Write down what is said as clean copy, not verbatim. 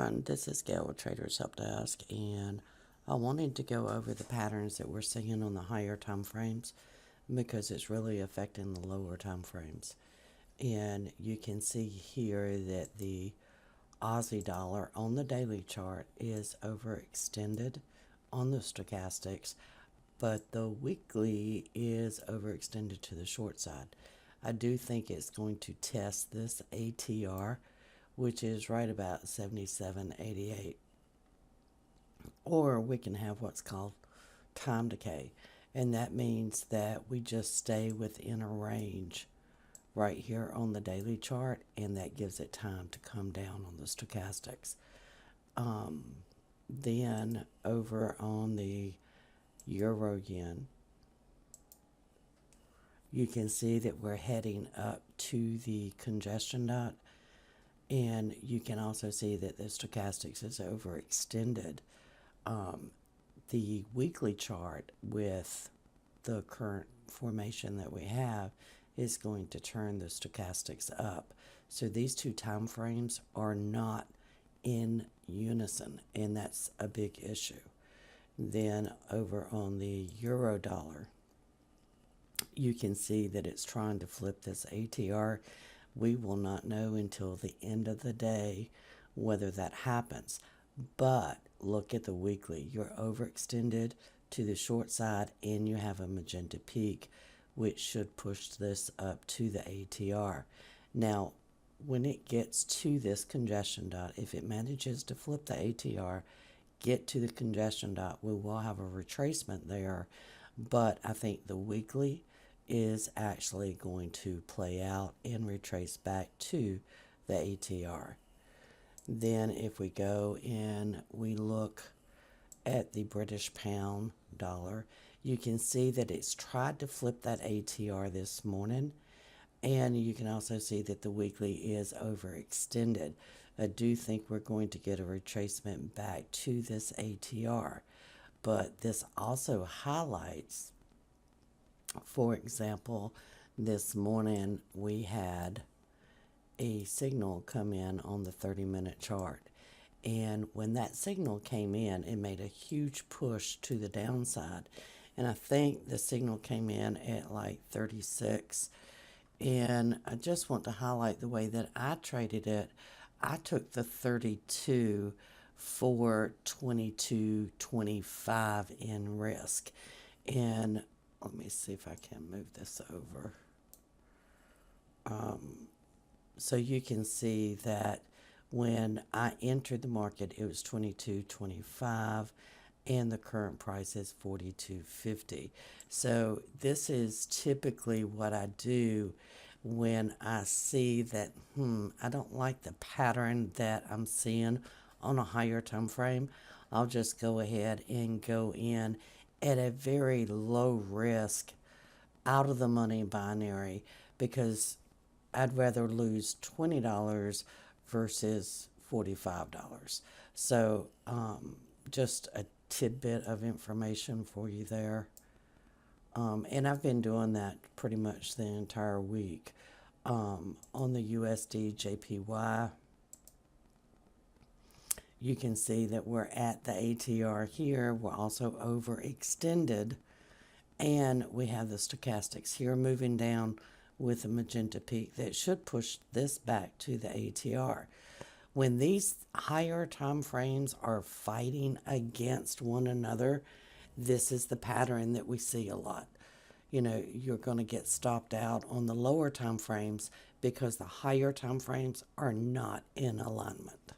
everyone, this is Gail with Traders Help Desk, and I wanted to go over the patterns that we're seeing on the higher time frames because it's really affecting the lower time frames. And you can see here that the Aussie dollar on the daily chart is overextended on the stochastics, but the weekly is overextended to the short side. I do think it's going to test this ATR, which is right about 77.88. Or we can have what's called time decay, and that means that we just stay within a range right here on the daily chart, and that gives it time to come down on the stochastics. Then over on the euro yen, you can see that we're heading up to the congestion dot. And you can also see that the stochastics is overextended. The weekly chart with the current formation that we have is going to turn the stochastics up. So these two time frames are not in unison, and that's a big issue. Then over on the euro dollar, you can see that it's trying to flip this ATR. We will not know until the end of the day whether that happens. But look at the weekly. You're overextended to the short side, and you have a magenta peak, which should push this up to the ATR. Now, when it gets to this congestion dot, if it manages to flip the ATR, get to the congestion dot, we will have a retracement there. But I think the weekly is actually going to play out and retrace back to the ATR. Then if we go and we look at the British pound dollar, you can see that it's tried to flip that ATR this morning, and you can also see that the weekly is overextended. I do think we're going to get a retracement back to this ATR, but this also highlights, for example, this morning we had a signal come in on the 30-minute chart. And when that signal came in, it made a huge push to the downside. And I think the signal came in at like 36. And I just want to highlight the way that I traded it. I took the 32 for 22.25 in risk. And let me see if I can move this over. So you can see that when I entered the market, it was 22.25, and the current price is 42.50. So this is typically what I do when I see that, I don't like the pattern that I'm seeing on a higher time frame. I'll just go ahead and go in at a very low risk, out of the money binary, because I'd rather lose $20 versus $45. So just a tidbit of information for you there. And I've been doing that pretty much the entire week. On the USD JPY, you can see that we're at the ATR here. We're also overextended, and we have the stochastics here moving down with a magenta peak that should push this back to the ATR. When these higher time frames are fighting against one another, this is the pattern that we see a lot. You know, you're going to get stopped out on the lower time frames because the higher time frames are not in alignment.